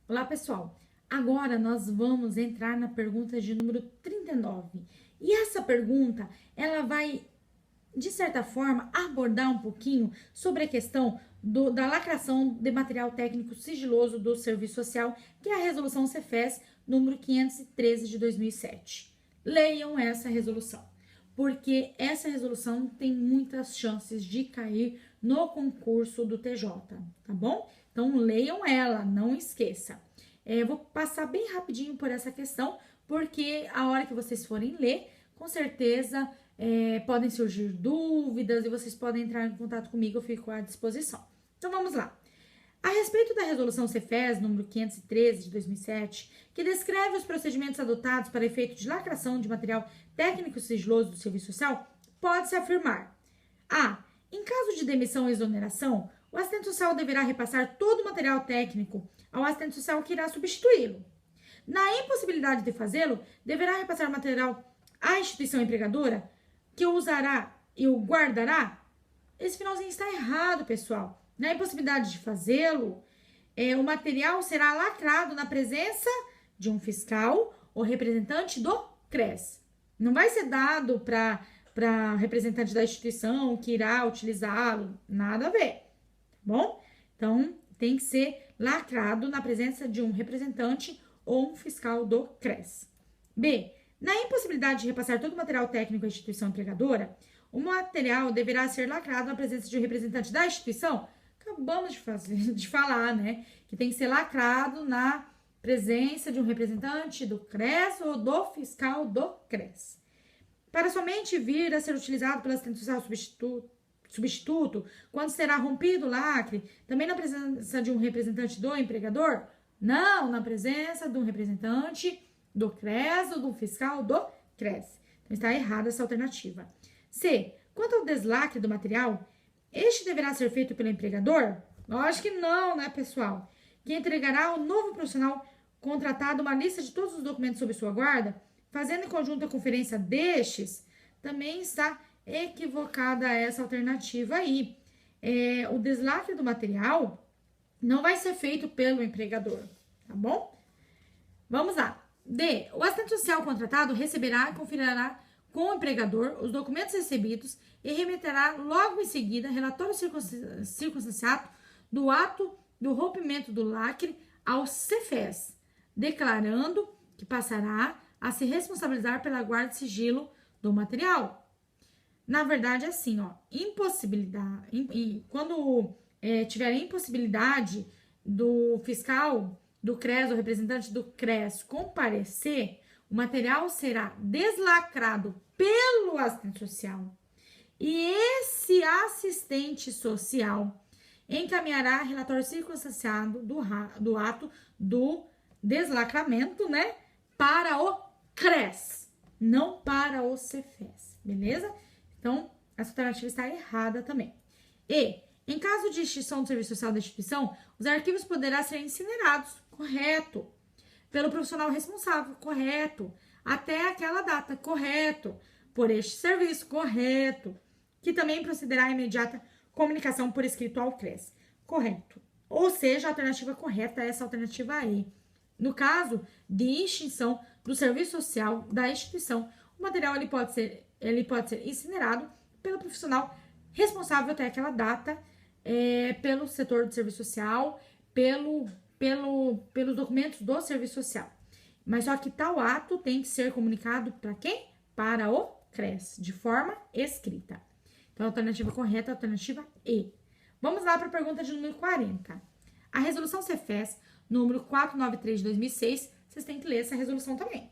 Olá, pessoal. Agora nós vamos entrar na pergunta de número 39. E essa pergunta, ela vai, de certa forma, abordar um pouquinho sobre a questão da lacração de material técnico sigiloso do Serviço Social, que é a resolução Cefes número 513 de 2007. Leiam essa resolução, porque essa resolução tem muitas chances de cair no concurso do TJ, tá bom? Então leiam ela, não esqueça. Eu vou passar bem rapidinho por essa questão, porque a hora que vocês forem ler, com certeza podem surgir dúvidas e vocês podem entrar em contato comigo, eu fico à disposição. Então vamos lá. A respeito da resolução Cefes número 513 de 2007, que descreve os procedimentos adotados para efeito de lacração de material técnico sigiloso do Serviço Social, pode-se afirmar: a. Em caso de demissão ou exoneração, o assistente social deverá repassar todo o material técnico ao assistente social que irá substituí-lo. Na impossibilidade de fazê-lo, deverá repassar o material à instituição empregadora, que o usará e o guardará. Esse finalzinho está errado, pessoal. Na impossibilidade de fazê-lo, o material será lacrado na presença de um fiscal ou representante do CRES. Não vai ser dado para representante da instituição que irá utilizá-lo, nada a ver, tá bom? Então, tem que ser lacrado na presença de um representante ou um fiscal do CRES. B. Na impossibilidade de repassar todo o material técnico à instituição empregadora, o material deverá ser lacrado na presença de um representante da instituição. Acabamos de falar, né? Que tem que ser lacrado na presença de um representante do CRES ou do fiscal do CRES. Para somente vir a ser utilizado pelo assistente social substituto, quando será rompido o lacre, também na presença de um representante do empregador? Não, na presença de um representante do CRES ou do fiscal do CRES. Então está errada essa alternativa. C. Quanto ao deslacre do material, este deverá ser feito pelo empregador? Lógico que não, né, pessoal? Que entregará ao novo profissional contratado uma lista de todos os documentos sob sua guarda, fazendo em conjunto a conferência destes. Também está equivocada essa alternativa aí. O deslacre do material não vai ser feito pelo empregador, tá bom? Vamos lá. D. O assistente social contratado receberá e conferirá com o empregador os documentos recebidos e remeterá logo em seguida relatório circunstanciado do ato do rompimento do lacre ao Cefes, declarando que passará a se responsabilizar pela guarda de sigilo do material. Na verdade, é assim, ó, quando tiver impossibilidade do fiscal do CRES, ou representante do CRES, comparecer, o material será deslacrado pelo assistente social. E esse assistente social encaminhará relatório circunstanciado do ato do deslacramento, né, para o CRES, não para o Cefes, beleza? Então, essa alternativa está errada também. E, em caso de extinção do serviço social da instituição, os arquivos poderão ser incinerados, correto, pelo profissional responsável, correto, até aquela data, correto, por este serviço, correto, que também procederá à imediata comunicação por escrito ao CRES, correto. Ou seja, a alternativa correta é essa alternativa E. No caso de extinção do serviço social da instituição, o material ele pode ser incinerado pelo profissional responsável até aquela data, pelo setor de serviço social, pelos documentos do serviço social. Mas só que tal ato tem que ser comunicado para quem? Para o CRES, de forma escrita. Então, a alternativa correta é a alternativa E. Vamos lá para a pergunta de número 40. A resolução Cefes, número 493 de 2006, vocês têm que ler essa resolução também.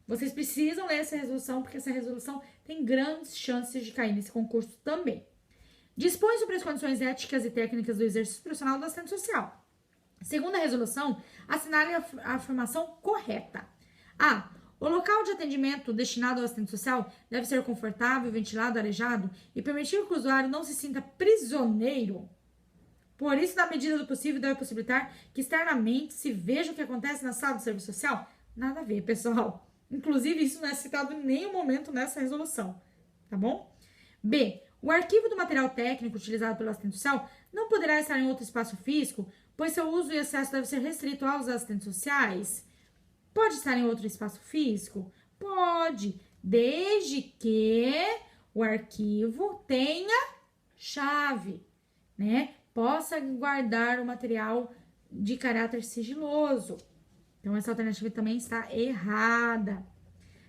Vocês precisam ler essa resolução, porque essa resolução tem grandes chances de cair nesse concurso também. Dispõe sobre as condições éticas e técnicas do exercício profissional do assistente social. Segundo a resolução, assinale a afirmação correta. A. O local de atendimento destinado ao assistente social deve ser confortável, ventilado, arejado e permitir que o usuário não se sinta prisioneiro. Por isso, na medida do possível, deve possibilitar que externamente se veja o que acontece na sala do serviço social. Nada a ver, pessoal. Inclusive, isso não é citado em nenhum momento nessa resolução, tá bom? B. O arquivo do material técnico utilizado pelo assistente social não poderá estar em outro espaço físico pois seu uso e acesso deve ser restrito aos assistentes sociais? Pode estar em outro espaço físico? Pode, desde que o arquivo tenha chave, né? Possa guardar o material de caráter sigiloso. Então, essa alternativa também está errada.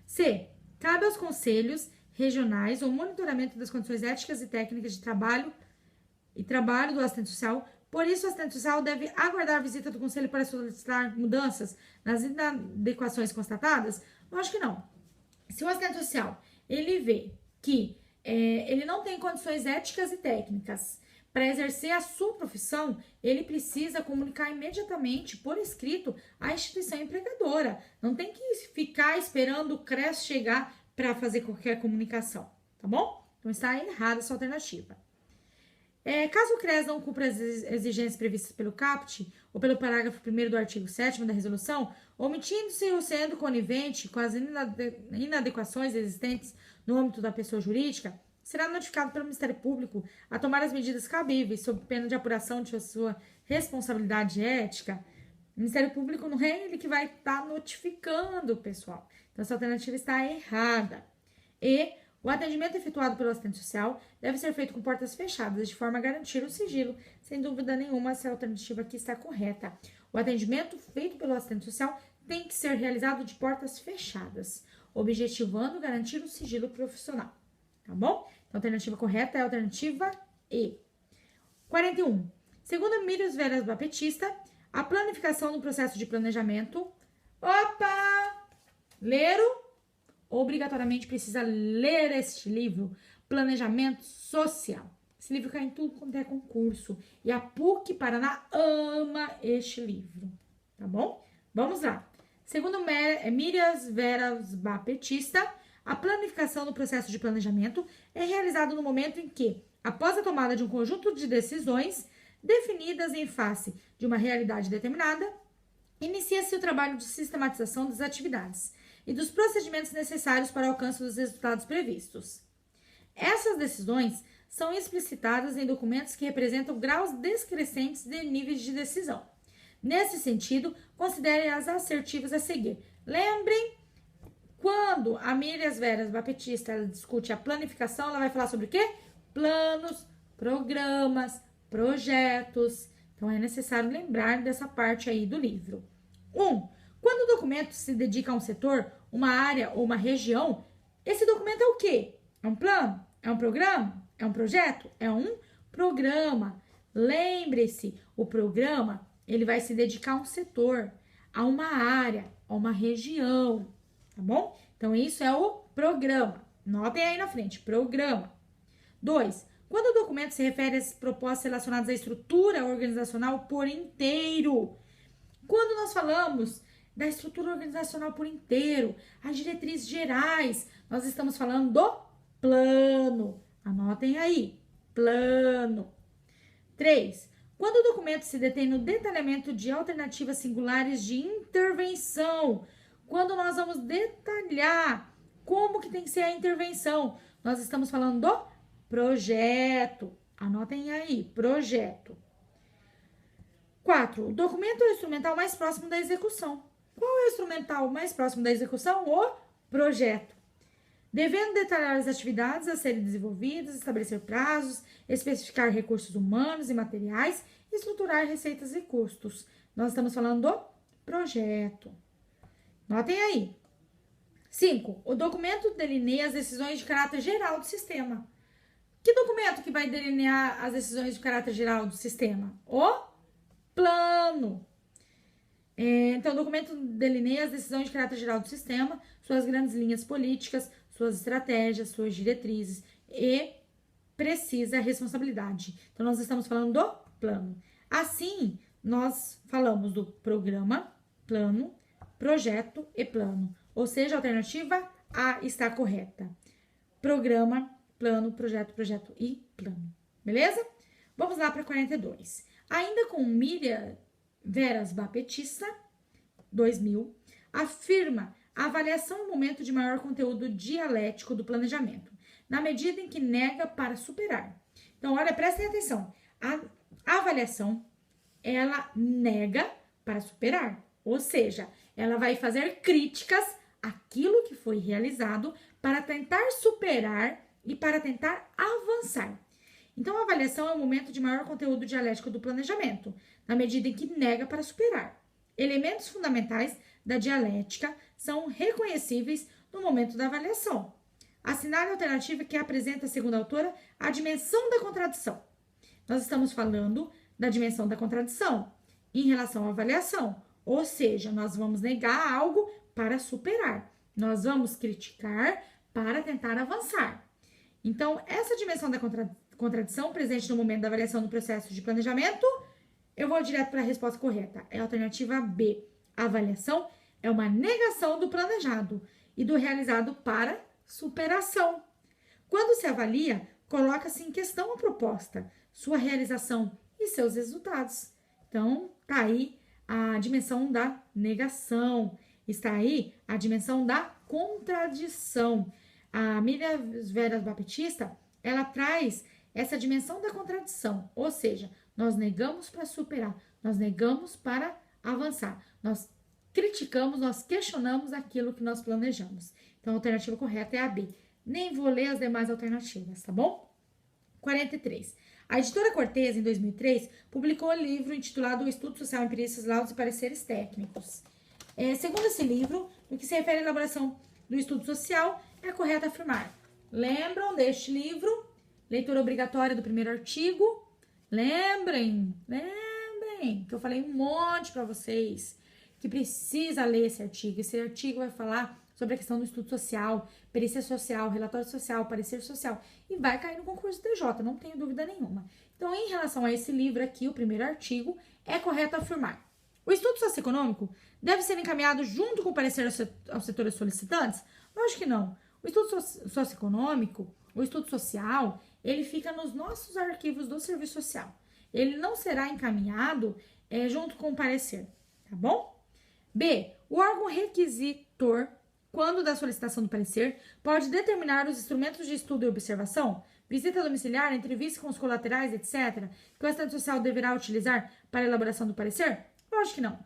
C. Cabe aos conselhos regionais o monitoramento das condições éticas e técnicas de trabalho do assistente social. Por isso, o assistente social deve aguardar a visita do conselho para solicitar mudanças nas inadequações constatadas? Lógico que não. Se o assistente social ele vê que ele não tem condições éticas e técnicas para exercer a sua profissão, ele precisa comunicar imediatamente, por escrito, à instituição empregadora. Não tem que ficar esperando o CRES chegar para fazer qualquer comunicação, tá bom? Então, está errada essa alternativa. Caso o CRES não cumpra as exigências previstas pelo CAPT ou pelo parágrafo 1º do artigo 7º da resolução, omitindo-se ou sendo conivente com as inadequações existentes no âmbito da pessoa jurídica, será notificado pelo Ministério Público a tomar as medidas cabíveis sob pena de apuração de sua responsabilidade ética. O Ministério Público não é ele que vai estar notificando o pessoal. Então, essa alternativa está errada. E o atendimento efetuado pelo assistente social deve ser feito com portas fechadas, de forma a garantir o sigilo. Sem dúvida nenhuma, essa alternativa aqui está correta. O atendimento feito pelo assistente social tem que ser realizado de portas fechadas, objetivando garantir o sigilo profissional. Tá bom? Então, a alternativa correta é a alternativa E. 41. Segundo Mírios Veras Baptista, a planificação no processo de planejamento... Opa! Leram? Obrigatoriamente precisa ler este livro, Planejamento Social. Esse livro cai em tudo quanto é concurso. E a PUC Paraná ama este livro. Tá bom? Vamos lá. Segundo Mírias Veras Baptista, a planificação no processo de planejamento é realizada no momento em que, após a tomada de um conjunto de decisões definidas em face de uma realidade determinada, inicia-se o trabalho de sistematização das atividades e dos procedimentos necessários para o alcance dos resultados previstos. Essas decisões são explicitadas em documentos que representam graus descrescentes de níveis de decisão. Nesse sentido, considere as assertivas a seguir. Lembrem, quando a Mírias Veras Baptista ela discute a planificação, ela vai falar sobre o quê? Planos, programas, projetos. Então, é necessário lembrar dessa parte aí do livro. 1. Quando o documento se dedica a um setor, uma área ou uma região, esse documento é o quê? É um plano? É um programa? É um projeto? É um programa. Lembre-se, o programa ele vai se dedicar a um setor, a uma área, a uma região, tá bom? Então, isso é o programa. Notem aí na frente, programa. 2. Quando o documento se refere às propostas relacionadas à estrutura organizacional por inteiro. Quando nós falamos da estrutura organizacional por inteiro, as diretrizes gerais, nós estamos falando do plano. Anotem aí, plano. 3. Quando o documento se detém no detalhamento de alternativas singulares de intervenção, quando nós vamos detalhar como que tem que ser a intervenção, nós estamos falando do projeto. Anotem aí, projeto. 4. O documento é o instrumental mais próximo da execução. Qual é o instrumental mais próximo da execução? O projeto. Devendo detalhar as atividades a serem desenvolvidas, estabelecer prazos, especificar recursos humanos e materiais, estruturar receitas e custos. Nós estamos falando do projeto. Notem aí. 5. O documento delineia as decisões de caráter geral do sistema. Que documento que vai delinear as decisões de caráter geral do sistema? O plano. Então, o documento delineia as decisões de caráter geral do sistema, suas grandes linhas políticas, suas estratégias, suas diretrizes e precisa a responsabilidade. Então, nós estamos falando do plano. Assim, nós falamos do programa, plano, projeto e plano. Ou seja, a alternativa A está correta. Programa, plano, projeto e plano. Beleza? Vamos lá para 42. Ainda com Mírias Veras Baptista, 2000, afirma a avaliação é o momento de maior conteúdo dialético do planejamento, na medida em que nega para superar. Então, olha, prestem atenção. A avaliação ela nega para superar. Ou seja, ela vai fazer críticas àquilo que foi realizado para tentar superar e para tentar avançar. Então, a avaliação é o momento de maior conteúdo dialético do planejamento, na medida em que nega para superar. Elementos fundamentais da dialética são reconhecíveis no momento da avaliação. Assinale a alternativa que apresenta, segundo a autora, a dimensão da contradição. Nós estamos falando da dimensão da contradição em relação à avaliação, ou seja, nós vamos negar algo para superar, nós vamos criticar para tentar avançar. Então, essa dimensão da contradição presente no momento da avaliação do processo de planejamento, eu vou direto para a resposta correta. É a alternativa B. A avaliação é uma negação do planejado e do realizado para superação. Quando se avalia, coloca-se em questão a proposta, sua realização e seus resultados. Então, tá aí a dimensão da negação, está aí a dimensão da contradição. A Miriam Vera Baptista, ela traz essa dimensão da contradição, ou seja, nós negamos para superar, nós negamos para avançar, nós criticamos, nós questionamos aquilo que nós planejamos. Então, a alternativa correta é a B. Nem vou ler as demais alternativas, tá bom? 43. A editora Cortez, em 2003, publicou o livro intitulado O Estudo Social, Empiricistas, Laudos e Pareceres Técnicos. Segundo esse livro, no que se refere à elaboração do estudo social, é correto afirmar. Lembram deste livro? Leitura obrigatória do primeiro artigo. Lembrem, que eu falei um monte para vocês que precisa ler esse artigo. Esse artigo vai falar sobre a questão do estudo social, perícia social, relatório social, parecer social. E vai cair no concurso TJ, não tenho dúvida nenhuma. Então, em relação a esse livro aqui, o primeiro artigo, é correto afirmar. O estudo socioeconômico deve ser encaminhado junto com o parecer aos setores solicitantes? Lógico que não. O estudo socioeconômico, o estudo social, ele fica nos nossos arquivos do serviço social. Ele não será encaminhado junto com o parecer, tá bom? B. O órgão requisitor, quando da solicitação do parecer, pode determinar os instrumentos de estudo e observação, visita domiciliar, entrevista com os colaterais, etc., que o assistente social deverá utilizar para a elaboração do parecer? Lógico que não.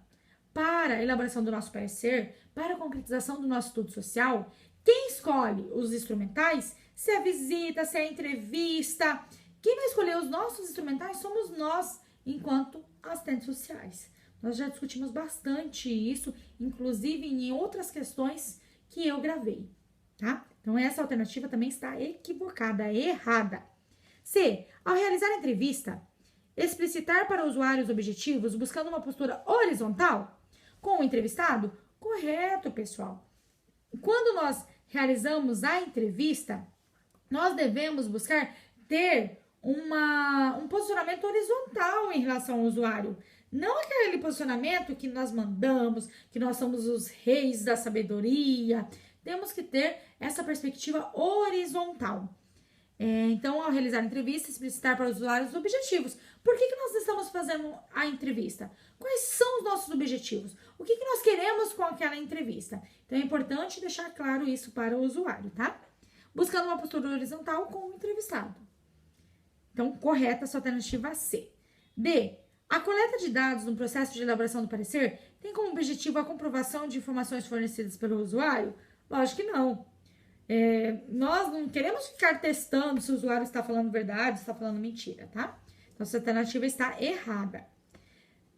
Para a elaboração do nosso parecer, para a concretização do nosso estudo social, quem escolhe os instrumentais, se é visita, se é entrevista, quem vai escolher os nossos instrumentais somos nós, enquanto assistentes sociais. Nós já discutimos bastante isso, inclusive em outras questões que eu gravei, tá? Então, essa alternativa também está equivocada, errada. C. Ao realizar a entrevista, explicitar para usuários objetivos, buscando uma postura horizontal com o entrevistado? Correto, pessoal. Quando nós realizamos a entrevista, nós devemos buscar ter um posicionamento horizontal em relação ao usuário. Não aquele posicionamento que nós mandamos, que nós somos os reis da sabedoria. Temos que ter essa perspectiva horizontal. Então, ao realizar a entrevista, explicitar para os usuários os objetivos. Por que nós estamos fazendo a entrevista? Quais são os nossos objetivos? O que nós queremos com aquela entrevista? Então, é importante deixar claro isso para o usuário, tá? Buscando uma postura horizontal com o entrevistado. Então, correta a sua alternativa C. D. A coleta de dados no processo de elaboração do parecer tem como objetivo a comprovação de informações fornecidas pelo usuário? Lógico que não. Nós não queremos ficar testando se o usuário está falando verdade, está falando mentira, tá? Então, essa alternativa está errada.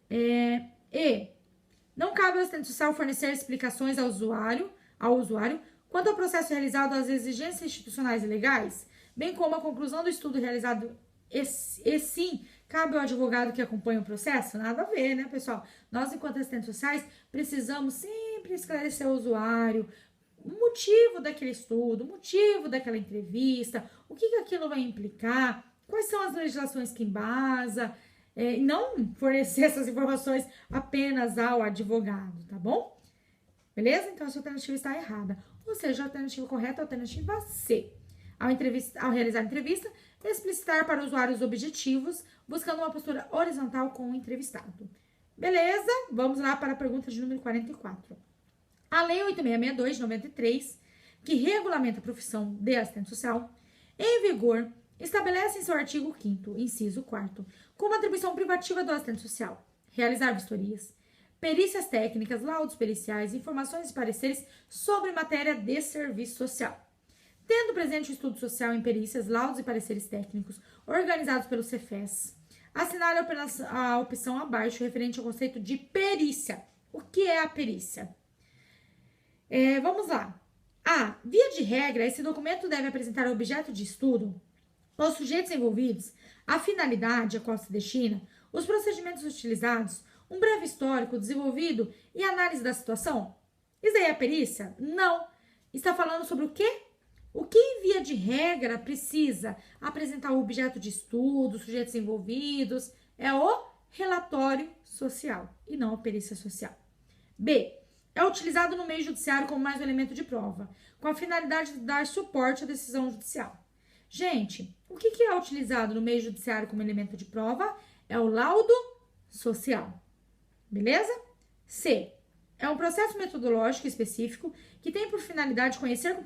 E. Não cabe ao assistente social fornecer explicações ao usuário quanto ao processo realizado às exigências institucionais e legais, bem como a conclusão do estudo realizado e sim, cabe ao advogado que acompanha o processo? Nada a ver, né, pessoal? Nós, enquanto assistentes sociais, precisamos sempre esclarecer ao usuário o motivo daquele estudo, o motivo daquela entrevista, o que aquilo vai implicar, quais são as legislações que embasa, e não fornecer essas informações apenas ao advogado, tá bom? Beleza? Então, a sua alternativa está errada. Ou seja, a alternativa correta é a alternativa C. Ao realizar a entrevista, explicitar para usuários objetivos, buscando uma postura horizontal com o entrevistado. Beleza? Vamos lá para a pergunta de número 44. A Lei 8662 de 93, que regulamenta a profissão de assistente social, em vigor, estabelece em seu artigo 5º, inciso 4º, como atribuição privativa do assistente social realizar vistorias, perícias técnicas, laudos periciais, informações e pareceres sobre matéria de serviço social. Tendo presente o estudo social em perícias, laudos e pareceres técnicos organizados pelo Cefes, assinale a opção abaixo referente ao conceito de perícia. O que é a perícia? Vamos lá. Via de regra, esse documento deve apresentar o objeto de estudo, os sujeitos envolvidos, a finalidade a qual se destina, os procedimentos utilizados, um breve histórico desenvolvido e análise da situação. Isso aí é a perícia? Não. Está falando sobre o quê? O que, em via de regra, precisa apresentar o objeto de estudo, sujeitos envolvidos, é o relatório social e não a perícia social. B. É utilizado no meio judiciário como mais um elemento de prova, com a finalidade de dar suporte à decisão judicial. Gente, o que é utilizado no meio judiciário como elemento de prova? É o laudo social. Beleza? C. É um processo metodológico específico que tem por finalidade conhecer com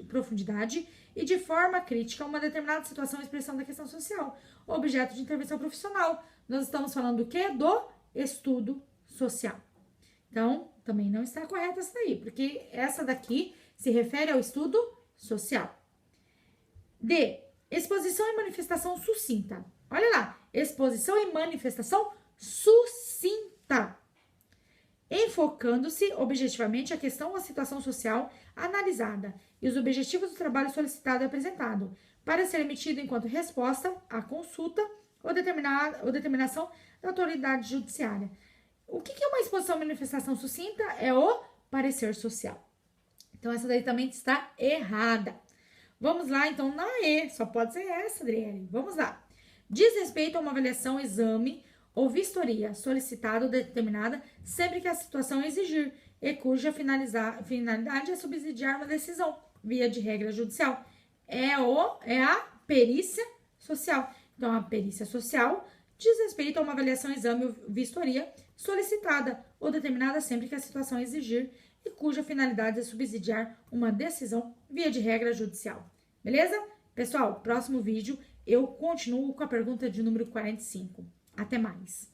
profundidade e de forma crítica uma determinada situação e expressão da questão social, objeto de intervenção profissional. Nós estamos falando do quê? Do estudo social. Então, também não está correta essa daí, porque essa daqui se refere ao estudo social. D. Exposição e manifestação sucinta. Olha lá, exposição e manifestação sucinta. Enfocando-se objetivamente a questão ou a situação social analisada e os objetivos do trabalho solicitado e apresentado, para ser emitido enquanto resposta à consulta ou determinação da autoridade judiciária. O que é uma exposição e manifestação sucinta? É o parecer social. Então, essa daí também está errada. Vamos lá, então, na E. Só pode ser essa, Adriele. Vamos lá. Diz respeito a uma avaliação, exame ou vistoria solicitada ou determinada sempre que a situação exigir e cuja finalidade é subsidiar uma decisão, via de regra judicial. É a perícia social. Então, a perícia social diz respeito a uma avaliação, exame ou vistoria solicitada ou determinada sempre que a situação exigir e cuja finalidade é subsidiar uma decisão, via de regra judicial. Beleza? Pessoal, próximo vídeo eu continuo com a pergunta de número 45. Até mais!